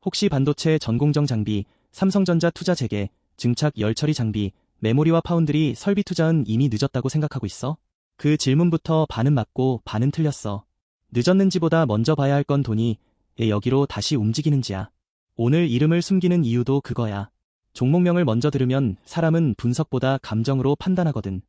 혹시 반도체 전공정 장비, 삼성전자 투자 재개, 증착 열 처리 장비, 메모리와 파운드리 설비 투자는 이미 늦었다고 생각하고 있어? 그 질문부터 반은 맞고 반은 틀렸어. 늦었는지보다 먼저 봐야 할 건 돈이 왜 여기로 다시 움직이는지야. 오늘 이름을 숨기는 이유도 그거야. 종목명을 먼저 들으면 사람은 분석보다 감정으로 판단하거든.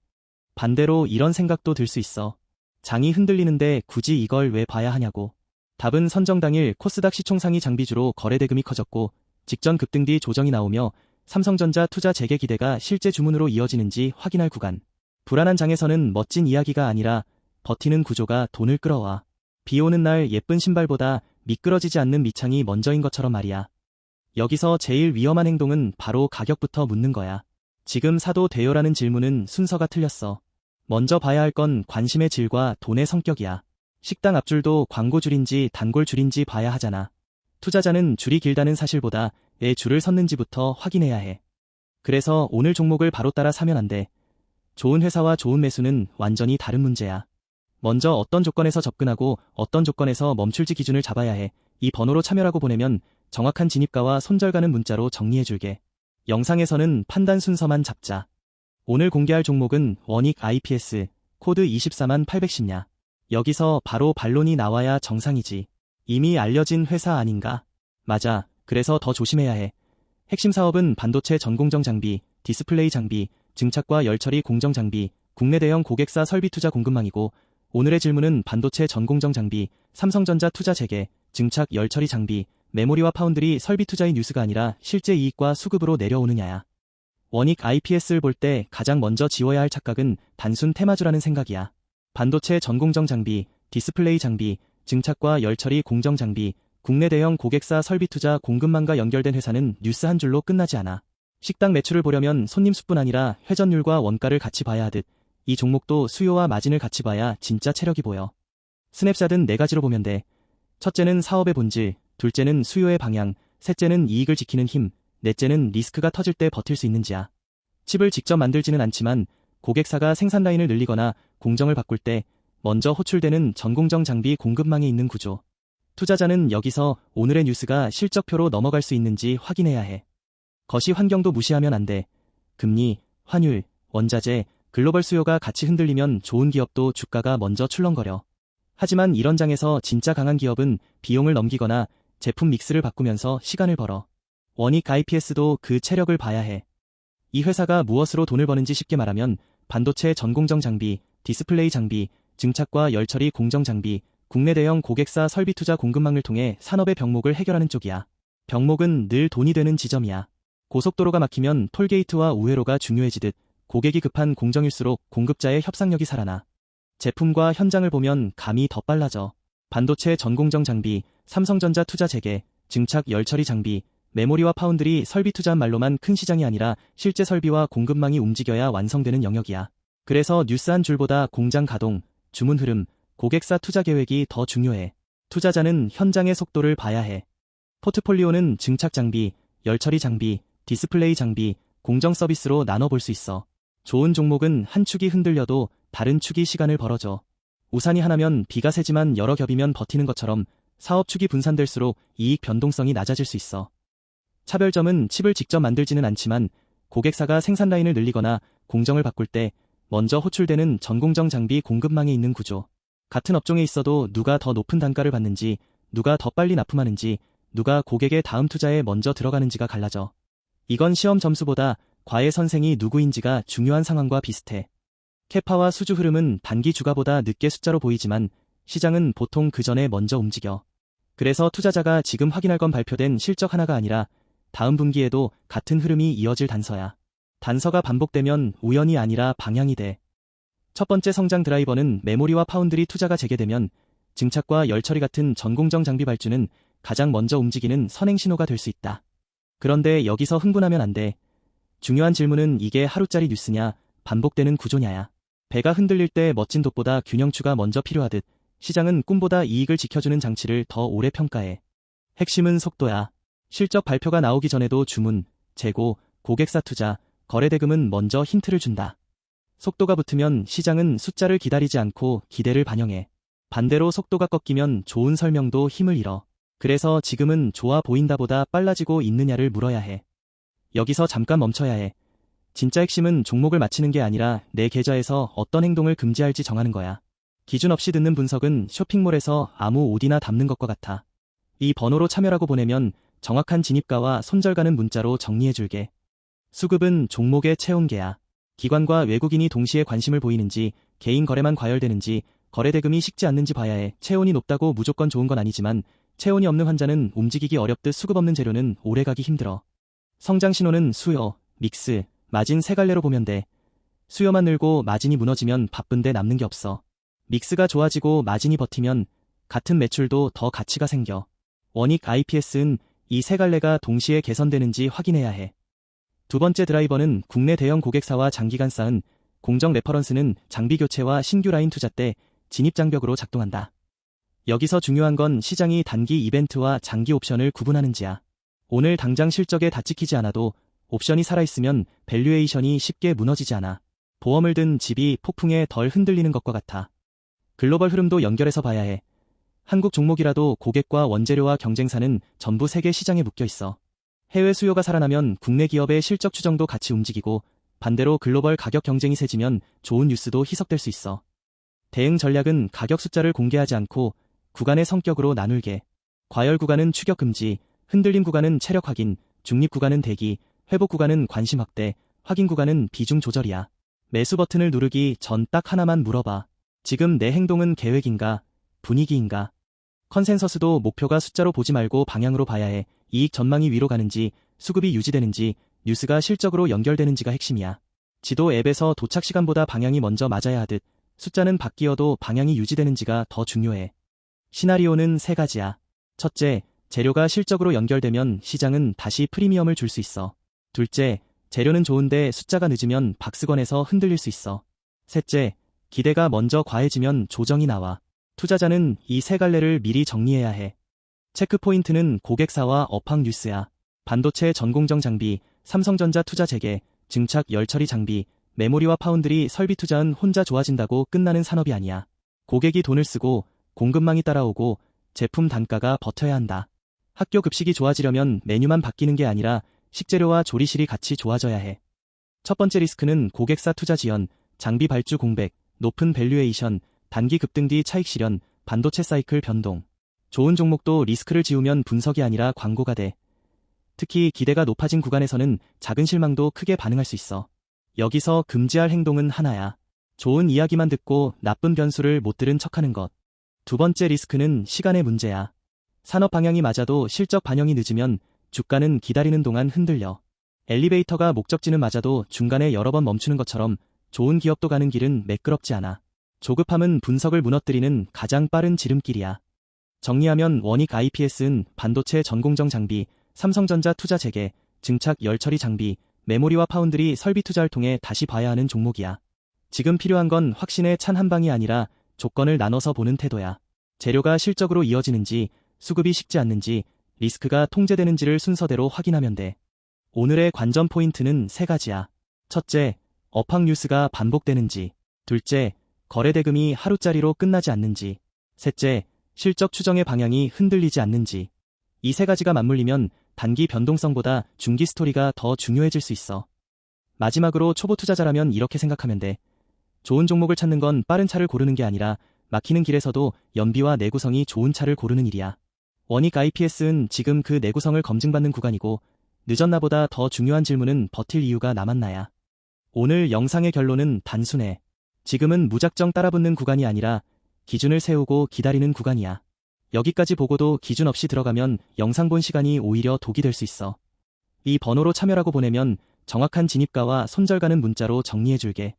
반대로 이런 생각도 들 수 있어. 장이 흔들리는데 굳이 이걸 왜 봐야 하냐고. 답은 선정 당일 코스닥 시총상위 장비주로 거래 대금이 커졌고 직전 급등 뒤 조정이 나오며 삼성전자 투자 재개 기대가 실제 주문으로 이어지는지 확인할 구간. 불안한 장에서는 멋진 이야기가 아니라 버티는 구조가 돈을 끌어와. 비 오는 날 예쁜 신발보다 미끄러지지 않는 밑창이 먼저인 것처럼 말이야. 여기서 제일 위험한 행동은 바로 가격부터 묻는 거야. 지금 사도 돼요라는 질문은 순서가 틀렸어. 먼저 봐야 할 건 관심의 질과 돈의 성격이야. 식당 앞줄도 광고줄인지 단골줄인지 봐야 하잖아. 투자자는 줄이 길다는 사실보다 왜 줄을 섰는지부터 확인해야 해. 그래서 오늘 종목을 바로 따라 사면 안 돼. 좋은 회사와 좋은 매수는 완전히 다른 문제야. 먼저 어떤 조건에서 접근하고 어떤 조건에서 멈출지 기준을 잡아야 해. 이 번호로 참여라고 보내면 정확한 진입가와 손절가는 문자로 정리해줄게. 영상에서는 판단 순서만 잡자. 오늘 공개할 종목은 원익 IPS, 코드 24810냐. 여기서 바로 반론이 나와야 정상이지. 이미 알려진 회사 아닌가? 맞아. 그래서 더 조심해야 해. 핵심 사업은 반도체 전공정 장비, 디스플레이 장비, 증착과 열처리 공정 장비, 국내 대형 고객사 설비 투자 공급망이고 오늘의 질문은 반도체 전공정 장비, 삼성전자 투자 재개, 증착 열처리 장비, 메모리와 파운드리 설비 투자의 뉴스가 아니라 실제 이익과 수급으로 내려오느냐야. 원익 IPS를 볼 때 가장 먼저 지워야 할 착각은 단순 테마주라는 생각이야. 반도체 전공정 장비, 디스플레이 장비, 증착과 열처리 공정 장비, 국내 대형 고객사 설비 투자 공급망과 연결된 회사는 뉴스 한 줄로 끝나지 않아. 식당 매출을 보려면 손님 수뿐 아니라 회전율과 원가를 같이 봐야 하듯 이 종목도 수요와 마진을 같이 봐야 진짜 체력이 보여. 스냅샷은 네 가지로 보면 돼. 첫째는 사업의 본질, 둘째는 수요의 방향, 셋째는 이익을 지키는 힘, 넷째는 리스크가 터질 때 버틸 수 있는지야. 칩을 직접 만들지는 않지만 고객사가 생산 라인을 늘리거나 공정을 바꿀 때 먼저 호출되는 전공정 장비 공급망에 있는 구조. 투자자는 여기서 오늘의 뉴스가 실적표로 넘어갈 수 있는지 확인해야 해. 거시 환경도 무시하면 안 돼. 금리, 환율, 원자재, 글로벌 수요가 같이 흔들리면 좋은 기업도 주가가 먼저 출렁거려. 하지만 이런 장에서 진짜 강한 기업은 비용을 넘기거나 제품 믹스를 바꾸면서 시간을 벌어. 원익 IPS도 그 체력을 봐야 해. 이 회사가 무엇으로 돈을 버는지 쉽게 말하면 반도체 전공정 장비, 디스플레이 장비, 증착과 열처리 공정 장비, 국내 대형 고객사 설비 투자 공급망을 통해 산업의 병목을 해결하는 쪽이야. 병목은 늘 돈이 되는 지점이야. 고속도로가 막히면 톨게이트와 우회로가 중요해지듯 고객이 급한 공정일수록 공급자의 협상력이 살아나. 제품과 현장을 보면 감이 더 빨라져. 반도체 전공정 장비, 삼성전자 투자 재개, 증착 열처리 장비, 메모리와 파운드리 설비 투자한 말로만 큰 시장이 아니라 실제 설비와 공급망이 움직여야 완성되는 영역이야. 그래서 뉴스 한 줄보다 공장 가동, 주문 흐름, 고객사 투자 계획이 더 중요해. 투자자는 현장의 속도를 봐야 해. 포트폴리오는 증착 장비, 열처리 장비, 디스플레이 장비, 공정 서비스로 나눠볼 수 있어. 좋은 종목은 한 축이 흔들려도 다른 축이 시간을 벌어줘. 우산이 하나면 비가 새지만 여러 겹이면 버티는 것처럼 사업 축이 분산될수록 이익 변동성이 낮아질 수 있어. 차별점은 칩을 직접 만들지는 않지만 고객사가 생산 라인을 늘리거나 공정을 바꿀 때 먼저 호출되는 전공정 장비 공급망에 있는 구조. 같은 업종에 있어도 누가 더 높은 단가를 받는지, 누가 더 빨리 납품하는지, 누가 고객의 다음 투자에 먼저 들어가는지가 갈라져. 이건 시험 점수보다 과외 선생이 누구인지가 중요한 상황과 비슷해. 캐파와 수주 흐름은 단기 주가보다 늦게 숫자로 보이지만 시장은 보통 그 전에 먼저 움직여. 그래서 투자자가 지금 확인할 건 발표된 실적 하나가 아니라 다음 분기에도 같은 흐름이 이어질 단서야. 단서가 반복되면 우연이 아니라 방향이 돼. 첫 번째 성장 드라이버는 메모리와 파운드리 투자가 재개되면 증착과 열처리 같은 전공정 장비 발주는 가장 먼저 움직이는 선행 신호가 될 수 있다. 그런데 여기서 흥분하면 안 돼. 중요한 질문은 이게 하루짜리 뉴스냐, 반복되는 구조냐야. 배가 흔들릴 때 멋진 돛보다 균형추가 먼저 필요하듯 시장은 꿈보다 이익을 지켜주는 장치를 더 오래 평가해. 핵심은 속도야. 실적 발표가 나오기 전에도 주문, 재고, 고객사 투자, 거래 대금은 먼저 힌트를 준다. 속도가 붙으면 시장은 숫자를 기다리지 않고 기대를 반영해. 반대로 속도가 꺾이면 좋은 설명도 힘을 잃어. 그래서 지금은 좋아 보인다보다 빨라지고 있느냐를 물어야 해. 여기서 잠깐 멈춰야 해. 진짜 핵심은 종목을 맞히는 게 아니라 내 계좌에서 어떤 행동을 금지할지 정하는 거야. 기준 없이 듣는 분석은 쇼핑몰에서 아무 옷이나 담는 것과 같아. 이 번호로 참여라고 보내면 정확한 진입가와 손절가는 문자로 정리해줄게. 수급은 종목의 체온계야. 기관과 외국인이 동시에 관심을 보이는지, 개인 거래만 과열되는지, 거래 대금이 식지 않는지 봐야 해. 체온이 높다고 무조건 좋은 건 아니지만 체온이 없는 환자는 움직이기 어렵듯 수급 없는 재료는 오래가기 힘들어. 성장 신호는 수요, 믹스, 마진 세 갈래로 보면 돼. 수요만 늘고 마진이 무너지면 바쁜데 남는 게 없어. 믹스가 좋아지고 마진이 버티면 같은 매출도 더 가치가 생겨. 원익 IPS는 이 세 갈래가 동시에 개선되는지 확인해야 해. 두 번째 드라이버는 국내 대형 고객사와 장기간 쌓은 공정 레퍼런스는 장비 교체와 신규 라인 투자 때 진입 장벽으로 작동한다. 여기서 중요한 건 시장이 단기 이벤트와 장기 옵션을 구분하는지야. 오늘 당장 실적에 다 찍히지 않아도 옵션이 살아있으면 밸류에이션이 쉽게 무너지지 않아. 보험을 든 집이 폭풍에 덜 흔들리는 것과 같아. 글로벌 흐름도 연결해서 봐야 해. 한국 종목이라도 고객과 원재료와 경쟁사는 전부 세계 시장에 묶여 있어. 해외 수요가 살아나면 국내 기업의 실적 추정도 같이 움직이고 반대로 글로벌 가격 경쟁이 세지면 좋은 뉴스도 희석될 수 있어. 대응 전략은 가격 숫자를 공개하지 않고 구간의 성격으로 나눌게. 과열 구간은 추격 금지, 흔들림 구간은 체력 확인, 중립 구간은 대기, 회복 구간은 관심 확대, 확인 구간은 비중 조절이야. 매수 버튼을 누르기 전 딱 하나만 물어봐. 지금 내 행동은 계획인가, 분위기인가? 컨센서스도 목표가 숫자로 보지 말고 방향으로 봐야 해. 이익 전망이 위로 가는지, 수급이 유지되는지, 뉴스가 실적으로 연결되는지가 핵심이야. 지도 앱에서 도착 시간보다 방향이 먼저 맞아야 하듯 숫자는 바뀌어도 방향이 유지되는지가 더 중요해. 시나리오는 세 가지야. 첫째, 재료가 실적으로 연결되면 시장은 다시 프리미엄을 줄 수 있어. 둘째, 재료는 좋은데 숫자가 늦으면 박스권에서 흔들릴 수 있어. 셋째, 기대가 먼저 과해지면 조정이 나와. 투자자는 이 세 갈래를 미리 정리해야 해. 체크포인트는 고객사와 업황 뉴스야. 반도체 전공정 장비, 삼성전자 투자 재개, 증착 열처리 장비, 메모리와 파운드리 설비 투자는 혼자 좋아진다고 끝나는 산업이 아니야. 고객이 돈을 쓰고 공급망이 따라오고 제품 단가가 버텨야 한다. 학교 급식이 좋아지려면 메뉴만 바뀌는 게 아니라 식재료와 조리실이 같이 좋아져야 해. 첫 번째 리스크는 고객사 투자 지연, 장비 발주 공백, 높은 밸류에이션, 단기 급등 뒤 차익 실현, 반도체 사이클 변동. 좋은 종목도 리스크를 지우면 분석이 아니라 광고가 돼. 특히 기대가 높아진 구간에서는 작은 실망도 크게 반응할 수 있어. 여기서 금지할 행동은 하나야. 좋은 이야기만 듣고 나쁜 변수를 못 들은 척하는 것. 두 번째 리스크는 시간의 문제야. 산업 방향이 맞아도 실적 반영이 늦으면 주가는 기다리는 동안 흔들려. 엘리베이터가 목적지는 맞아도 중간에 여러 번 멈추는 것처럼 좋은 기업도 가는 길은 매끄럽지 않아. 조급함은 분석을 무너뜨리는 가장 빠른 지름길이야. 정리하면 원익 IPS는 반도체 전공정 장비, 삼성전자 투자 재개, 증착 열처리 장비, 메모리와 파운드리 설비 투자를 통해 다시 봐야 하는 종목이야. 지금 필요한 건 확신에 찬 한방이 아니라 조건을 나눠서 보는 태도야. 재료가 실적으로 이어지는지, 수급이 식지 않는지, 리스크가 통제되는지를 순서대로 확인하면 돼. 오늘의 관전 포인트는 세 가지야. 첫째, 업황 뉴스가 반복되는지. 둘째, 거래 대금이 하루짜리로 끝나지 않는지. 셋째, 실적 추정의 방향이 흔들리지 않는지. 이 세 가지가 맞물리면 단기 변동성보다 중기 스토리가 더 중요해질 수 있어. 마지막으로 초보 투자자라면 이렇게 생각하면 돼. 좋은 종목을 찾는 건 빠른 차를 고르는 게 아니라 막히는 길에서도 연비와 내구성이 좋은 차를 고르는 일이야. 원익 IPS는 지금 그 내구성을 검증받는 구간이고 늦었나보다 더 중요한 질문은 버틸 이유가 남았나야. 오늘 영상의 결론은 단순해. 지금은 무작정 따라붙는 구간이 아니라 기준을 세우고 기다리는 구간이야. 여기까지 보고도 기준 없이 들어가면 영상 본 시간이 오히려 독이 될 수 있어. 이 번호로 참여라고 보내면 정확한 진입가와 손절가는 문자로 정리해줄게.